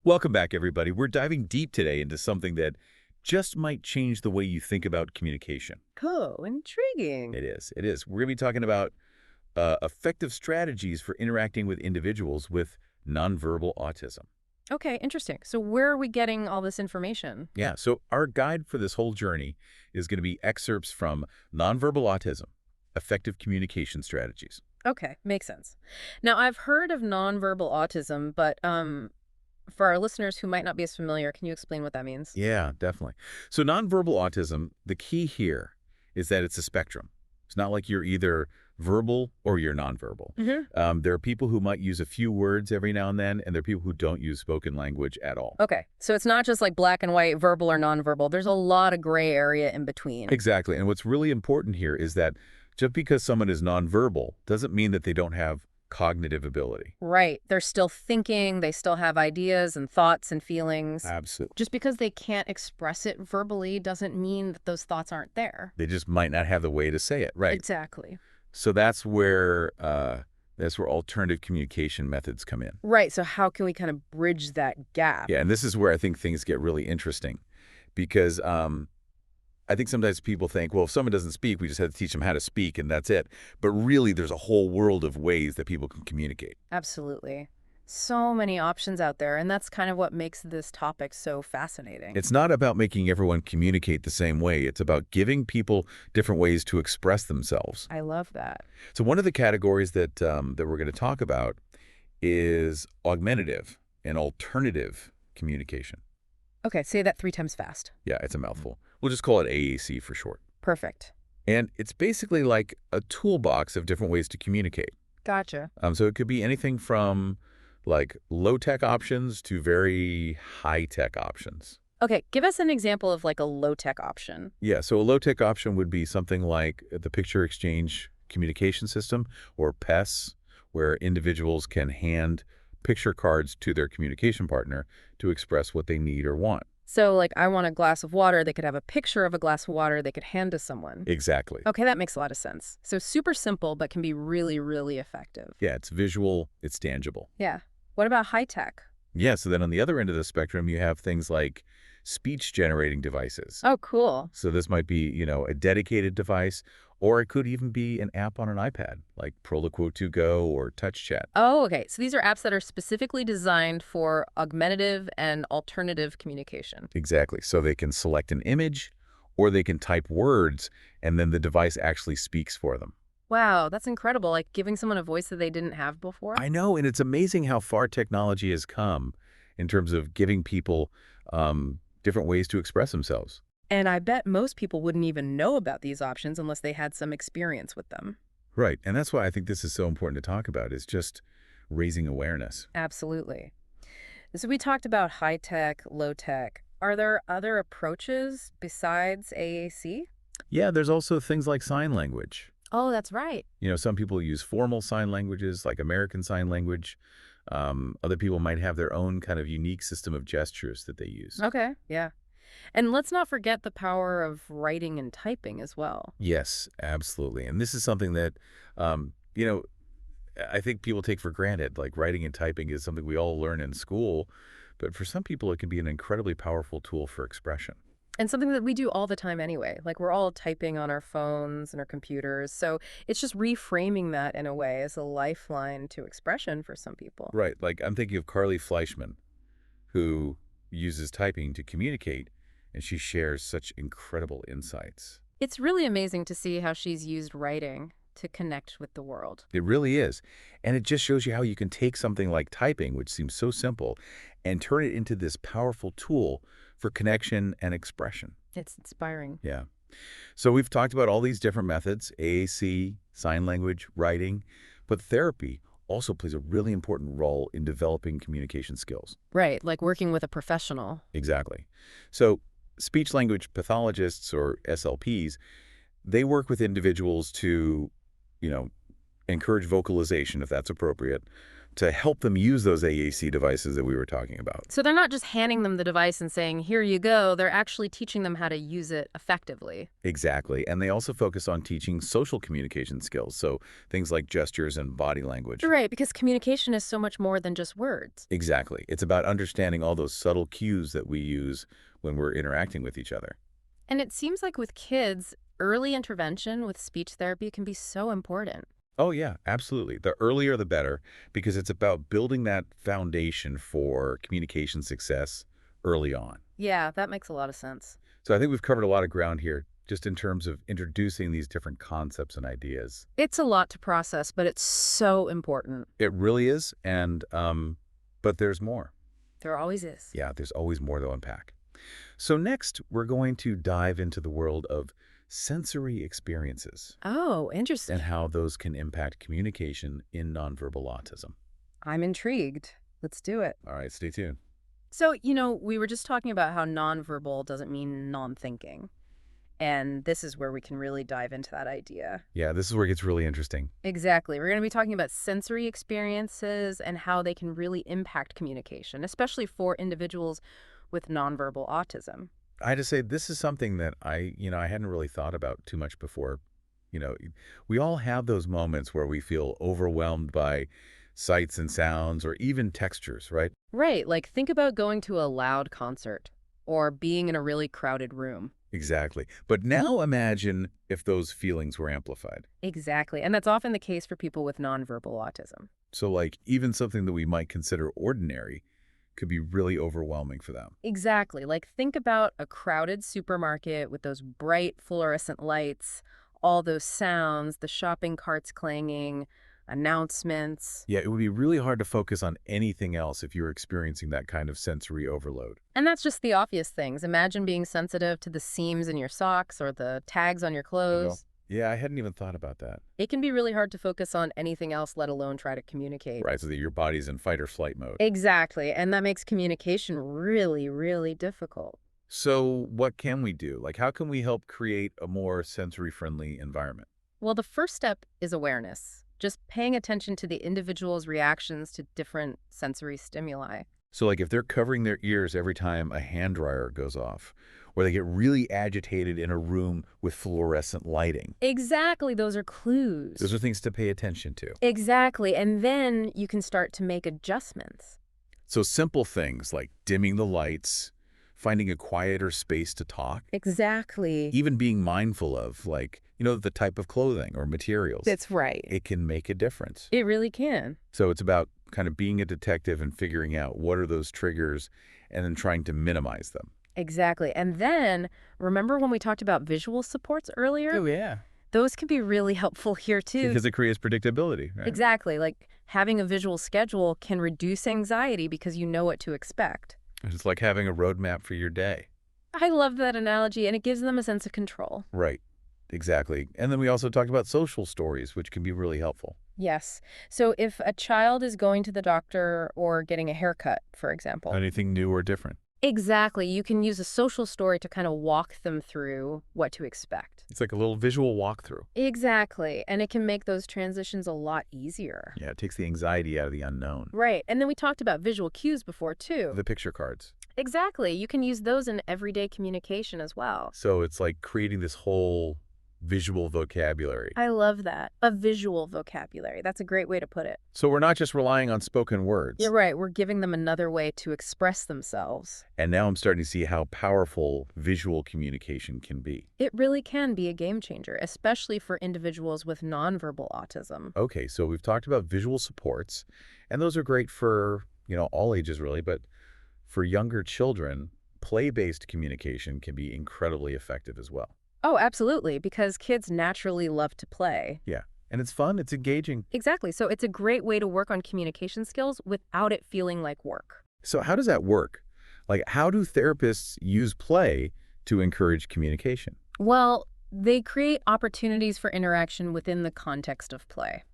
Welcome back, everybody. We're diving deep today into something that just might change the way you think about communication. Cool, intriguing. It is. It is. We're going to be talking about effective strategies for interacting with individuals with nonverbal autism. Okay, interesting. So where are we getting all this information? Yeah, so our guide for this whole journey is going to be excerpts from Nonverbal Autism, Effective Communication Strategies. Okay, makes sense. Now, I've heard of nonverbal autism, but for our listeners who might not be as familiar, can you explain what that means? Yeah, definitely. So nonverbal autism, the key here is that it's a spectrum. It's not like you're either verbal or you're nonverbal. Hmm. There are people who might use a few words every now and then, and there are people who don't use spoken language at all. Okay, so it's not just like black and white, verbal or nonverbal. There's a lot of gray area in between. Exactly. And what's really important here is that just because someone is nonverbal doesn't mean that they don't have cognitive ability. Right. They're still thinking, they still have ideas and thoughts and feelings. Absolutely. Just because they can't express it verbally doesn't mean that those thoughts aren't there. They just might not have the way to say it. Right. Exactly. So that's where alternative communication methods come in. Right. So how can we kind of bridge that gap? Yeah, and this is where I think things get really interesting because I think sometimes people think, well, if someone doesn't speak, we just have to teach them how to speak and that's it. But really, there's a whole world of ways that people can communicate. Absolutely. So many options out there, and that's kind of what makes this topic so fascinating. It's not about making everyone communicate the same way. It's about giving people different ways to express themselves. I love that. So one of the categories that we're going to talk about is augmentative and alternative communication. Okay, say that 3 times fast. Yeah, it's a mouthful. We'll just call it AAC for short. Perfect. And it's basically like a toolbox of different ways to communicate. Gotcha. So it could be anything from like low-tech options to very high-tech options. Okay, give us an example of like a low-tech option. Yeah, so a low-tech option would be something like the Picture Exchange Communication System, or PES, where individuals can hand picture cards to their communication partner to express what they need or want. So, like, I want a glass of water. They could have a picture of a glass of water they could hand to someone. Exactly. Okay, that makes a lot of sense. So super simple, but can be really, really effective. Yeah, it's visual, it's tangible. Yeah. What about high tech? Yeah, so then on the other end of the spectrum, you have things like speech-generating devices. Oh, cool. So this might be, a dedicated device, or it could even be an app on an iPad, like Proloquo 2 Go or Touch Chat. Oh, okay. So these are apps that are specifically designed for augmentative and alternative communication. Exactly. So they can select an image, or they can type words, and then the device actually speaks for them. Wow, that's incredible. Like giving someone a voice that they didn't have before. I know, and it's amazing how far technology has come in terms of giving people different ways to express themselves. And I bet most people wouldn't even know about these options unless they had some experience with them. Right, and that's why I think this is so important to talk about, is just raising awareness. Absolutely. So we talked about high tech, low tech. Are there other approaches besides AAC? Yeah, there's also things like sign language. Oh, that's right. Some people use formal sign languages, like American Sign Language. Other people might have their own kind of unique system of gestures that they use. Okay, yeah. And let's not forget the power of writing and typing as well. Yes, absolutely. And this is something that, you know, I think people take for granted. Like writing and typing is something we all learn in school, but for some people, it can be an incredibly powerful tool for expression. And something that we do all the time anyway. Like we're all typing on our phones and our computers. So it's just reframing that in a way as a lifeline to expression for some people. Right. Like I'm thinking of Carly Fleischman, who uses typing to communicate, and she shares such incredible insights. It's really amazing to see how she's used writing to connect with the world. It really is. And it just shows you how you can take something like typing, which seems so simple, and turn it into this powerful tool for connection and expression. It's inspiring. Yeah. So we've talked about all these different methods, AAC, sign language, writing, but therapy also plays a really important role in developing communication skills. Right, like working with a professional. Exactly. So speech language pathologists, or SLPs, they work with individuals to, encourage vocalization, if that's appropriate, to help them use those AAC devices that we were talking about. So they're not just handing them the device and saying, here you go. They're actually teaching them how to use it effectively. Exactly. And they also focus on teaching social communication skills, so things like gestures and body language. Right, because communication is so much more than just words. Exactly. It's about understanding all those subtle cues that we use when we're interacting with each other. And it seems like with kids, early intervention with speech therapy can be so important. Oh, yeah, absolutely. The earlier the better, because it's about building that foundation for communication success early on. Yeah, that makes a lot of sense. So I think we've covered a lot of ground here just in terms of introducing these different concepts and ideas. It's a lot to process, but it's so important. It really is, and but there's more. There always is. Yeah, there's always more to unpack. So next, we're going to dive into the world of sensory experiences Oh, interesting. and how those can impact communication in nonverbal autism. I'm intrigued. Let's do it. All right, stay tuned. So, we were just talking about how nonverbal doesn't mean non-thinking. And this is where we can really dive into that idea. Yeah, this is where it gets really interesting. Exactly. We're going to be talking about sensory experiences and how they can really impact communication, especially for individuals with nonverbal autism. I had to say, this is something that I hadn't really thought about too much before. You know, we all have those moments where we feel overwhelmed by sights and sounds or even textures, right? Right. Like think about going to a loud concert or being in a really crowded room. Exactly. But now imagine if those feelings were amplified. Exactly. And that's often the case for people with nonverbal autism. So like even something that we might consider ordinary could be really overwhelming for them. Exactly. Like think about a crowded supermarket with those bright fluorescent lights, all those sounds, the shopping carts clanging, announcements. Yeah, it would be really hard to focus on anything else if you were experiencing that kind of sensory overload. And that's just the obvious things. Imagine being sensitive to the seams in your socks or the tags on your You know? clothes. Yeah, I hadn't even thought about that. It can be really hard to focus on anything else, let alone try to communicate. Right, so that your body's in fight or flight mode. Exactly. And that makes communication really, really difficult. So what can we do? Like how can we help create a more sensory-friendly environment? Well, the first step is awareness, just paying attention to the individual's reactions to different sensory stimuli. So like if they're covering their ears every time a hand dryer goes off, or they get really agitated in a room with fluorescent lighting, Exactly. Those are clues. those are things to pay attention to. Exactly. And then you can start to make adjustments. So simple things like dimming the lights, finding a quieter space to talk, Exactly. even being mindful of like, the type of clothing or materials. That's right. It can make a difference. It really can. So it's about kind of being a detective and figuring out what are those triggers and then trying to minimize them. Exactly. And then remember when we talked about visual supports earlier? Yeah. Those can be really helpful here too. Because it creates predictability, right? Exactly. Like having a visual schedule can reduce anxiety because you know what to expect. It's like having a roadmap for your day. I love that analogy, and it gives them a sense of control. Right. Exactly. And then we also talked about social stories, which can be really helpful. Yes. So if a child is going to the doctor or getting a haircut, for example. Anything new or different. Exactly. You can use a social story to kind of walk them through what to expect. It's like a little visual walkthrough. Exactly. And it can make those transitions a lot easier. Yeah, it takes the anxiety out of the unknown. Right. And then we talked about visual cues before, too. The picture cards. Exactly. You can use those in everyday communication as well. So it's like creating this whole visual vocabulary. I love that. A visual vocabulary. That's a great way to put it. So we're not just relying on spoken words. You're right. We're giving them another way to express themselves. And now I'm starting to see how powerful visual communication can be. It really can be a game changer, especially for individuals with nonverbal autism. Okay, so we've talked about visual supports, and those are great for, all ages really, but for younger children, play-based communication can be incredibly effective as well. Oh, absolutely, because kids naturally love to play. Yeah, and it's fun, it's engaging. Exactly. So it's a great way to work on communication skills without it feeling like work. So how does that work? Like, how do therapists use play to encourage communication? Well, they create opportunities for interaction within the context of play.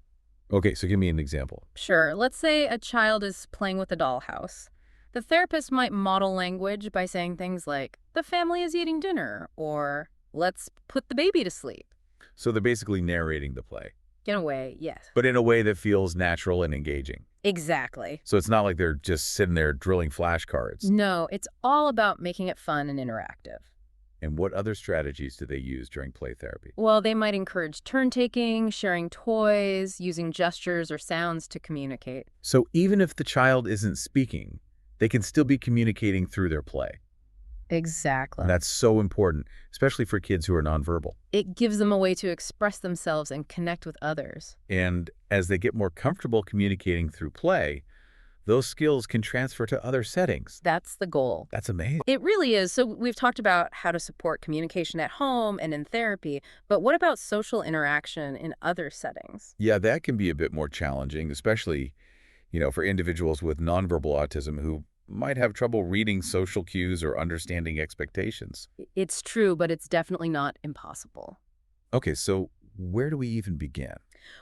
Okay, so give me an example. Sure, let's say a child is playing with a dollhouse. The therapist might model language by saying things like, the family is eating dinner, or let's put the baby to sleep. So they're basically narrating the play. In a way, yes. but in a way that feels natural and engaging. Exactly. So it's not like they're just sitting there drilling flashcards. No, it's all about making it fun and interactive. And what other strategies do they use during play therapy? Well, they might encourage turn-taking, sharing toys, using gestures or sounds to communicate. So even if the child isn't speaking, they can still be communicating through their play. Exactly. And that's so important, especially for kids who are nonverbal. It gives them a way to express themselves and connect with others. And as they get more comfortable communicating through play, those skills can transfer to other settings. That's the goal. That's amazing. It really is. So we've talked about how to support communication at home and in therapy, but what about social interaction in other settings? Yeah, that can be a bit more challenging, especially, for individuals with nonverbal autism who might have trouble reading social cues or understanding expectations. It's true, but it's definitely not impossible. Okay, so where do we even begin?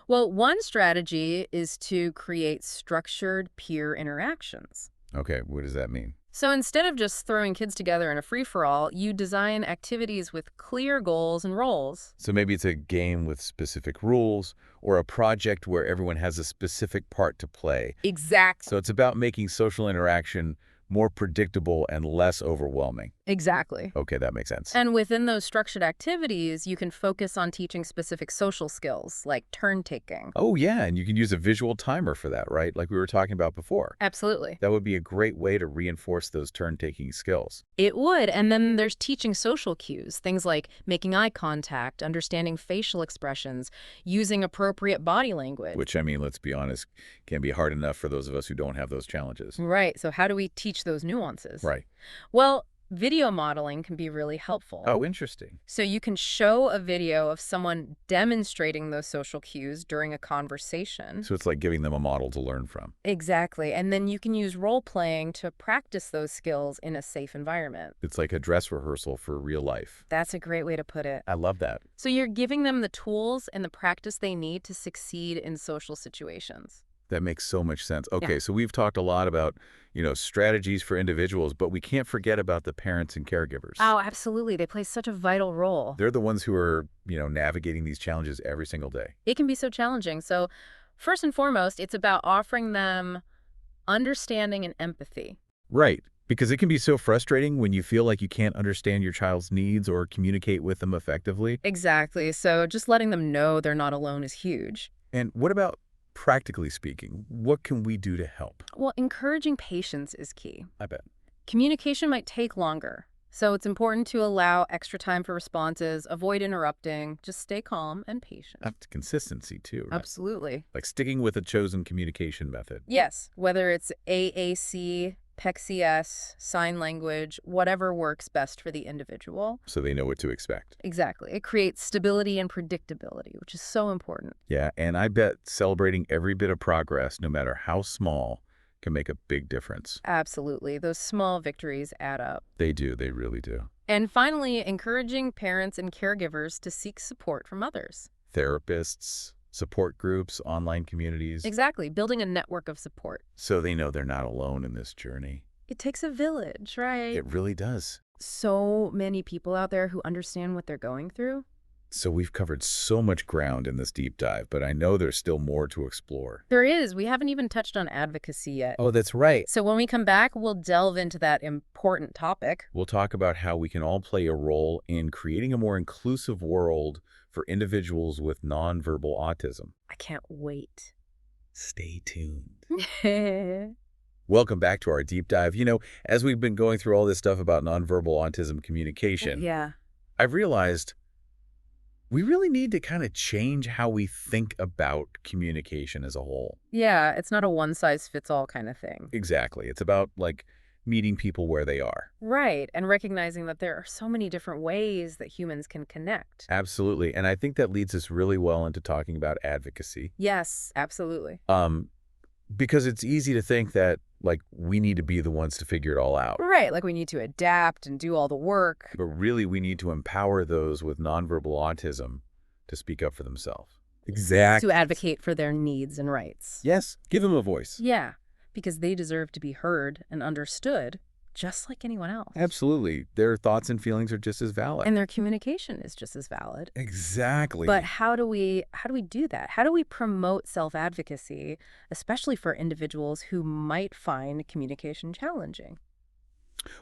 Well, one strategy is to create structured peer interactions. Okay, what does that mean? So instead of just throwing kids together in a free-for-all, you design activities with clear goals and roles. So maybe it's a game with specific rules or a project where everyone has a specific part to play. Exactly. So it's about making social interaction more predictable and less overwhelming. Exactly. Okay, that makes sense. And within those structured activities, you can focus on teaching specific social skills, like turn-taking. Oh, yeah, and you can use a visual timer for that, right? Like we were talking about before. Absolutely. That would be a great way to reinforce those turn-taking skills. It would. And then there's teaching social cues, things like making eye contact, understanding facial expressions, using appropriate body language. Which, I mean, let's be honest, can be hard enough for those of us who don't have those challenges. Right. So how do we teach those nuances? Right. Well, video modeling can be really helpful. Oh, interesting. So you can show a video of someone demonstrating those social cues during a conversation. So it's like giving them a model to learn from. Exactly. And then you can use role-playing to practice those skills in a safe environment. It's like a dress rehearsal for real life. That's a great way to put it. I love that. So you're giving them the tools and the practice they need to succeed in social situations. That makes so much sense. Okay, Yeah. so we've talked a lot about, strategies for individuals, but we can't forget about the parents and caregivers. Oh, absolutely. They play such a vital role. They're the ones who are, navigating these challenges every single day. It can be so challenging. So first and foremost, it's about offering them understanding and empathy. Right, because it can be so frustrating when you feel like you can't understand your child's needs or communicate with them effectively. Exactly. So just letting them know they're not alone is huge. And what about practically speaking? What can we do to help? Well, encouraging patience is key. I bet. Communication might take longer, so it's important to allow extra time for responses, avoid interrupting, just stay calm and patient. That's consistency too, right? Absolutely. Like sticking with a chosen communication method. Yes, whether it's AAC, PECCS, sign language, whatever works best for the individual. So they know what to expect. Exactly. It creates stability and predictability, which is so important. Yeah, and I bet celebrating every bit of progress, no matter how small, can make a big difference. Absolutely. Those small victories add up. They do. They really do. And finally, encouraging parents and caregivers to seek support from others. Therapists, support groups, online communities. Exactly. Building a network of support. So they know they're not alone in this journey. It takes a village, right? It really does. So many people out there who understand what they're going through. So we've covered so much ground in this deep dive, but I know there's still more to explore. There is. We haven't even touched on advocacy yet. Oh, that's right. So when we come back, we'll delve into that important topic. We'll talk about how we can all play a role in creating a more inclusive world for individuals with nonverbal autism. I can't wait. Stay tuned. Yeah. Welcome back to our deep dive. As we've been going through all this stuff about nonverbal autism communication, I've realized we really need to kind of change how we think about communication as a whole. Yeah, it's not a one-size-fits-all kind of thing. Exactly. It's about, meeting people where they are. Right, and recognizing that there are so many different ways that humans can connect. Absolutely. And I think that leads us really well into talking about advocacy. Yes, absolutely. Because it's easy to think that, we need to be the ones to figure it all out. Right, like we need to adapt and do all the work. But really, we need to empower those with nonverbal autism to speak up for themselves. Exactly. To advocate for their needs and rights. Yes, give them a voice. Yeah, because they deserve to be heard and understood just like anyone else. Absolutely. Their thoughts and feelings are just as valid. And their communication is just as valid. But Exactly. how do we do that? How do we promote self-advocacy, especially for individuals who might find communication challenging?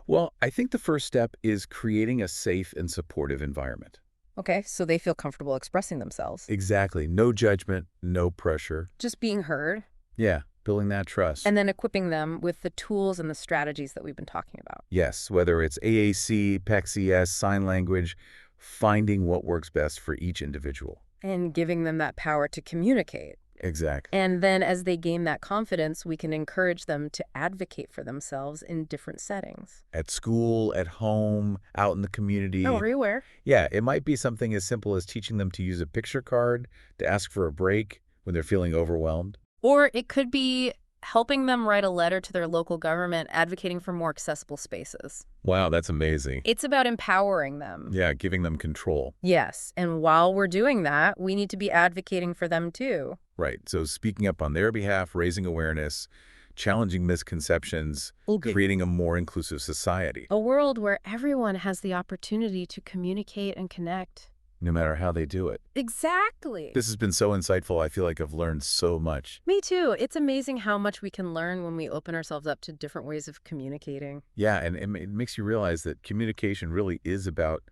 Well, I think the first step is creating a safe and supportive environment. Okay, so they feel comfortable expressing themselves. Exactly. No judgment, no pressure. Just being heard, Yeah, building that trust. and then equipping them with the tools and the strategies that we've been talking about. Yes, whether it's AAC, PECS, sign language, finding what works best for each individual. And giving them that power to communicate. Exactly. And then as they gain that confidence, we can encourage them to advocate for themselves in different settings. At school, at home, out in the community. Oh, everywhere. Yeah, it might be something as simple as teaching them to use a picture card to ask for a break when they're feeling overwhelmed. Or it could be helping them write a letter to their local government advocating for more accessible spaces. Wow, that's amazing. It's about empowering them. Yeah, giving them control. Yes, and while we're doing that, we need to be advocating for them too. Right. So speaking up on their behalf, raising awareness, challenging misconceptions, Okay. creating a more inclusive society, A world where everyone has the opportunity to communicate and connect. no matter how they do it. Exactly. This has been so insightful. I feel like I've learned so much. Me too. It's amazing how much we can learn when we open ourselves up to different ways of communicating. Yeah, and it makes you realize that communication really is about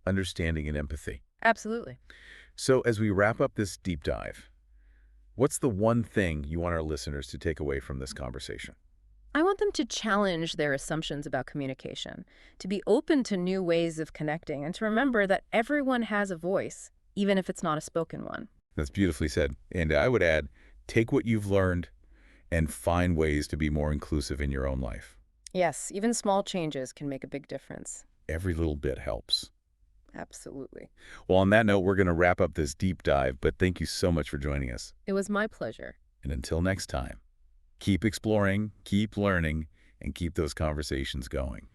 understanding and empathy. Absolutely. So as we wrap up this deep dive, what's the one thing you want our listeners to take away from this conversation? I want them to challenge their assumptions about communication, to be open to new ways of connecting, and to remember that everyone has a voice, even if it's not a spoken one. That's beautifully said. And I would add, take what you've learned and find ways to be more inclusive in your own life. Yes, even small changes can make a big difference. Every little bit helps. Absolutely. Well, on that note, we're going to wrap up this deep dive, but thank you so much for joining us. It was my pleasure. And until next time, keep exploring, keep learning, and keep those conversations going.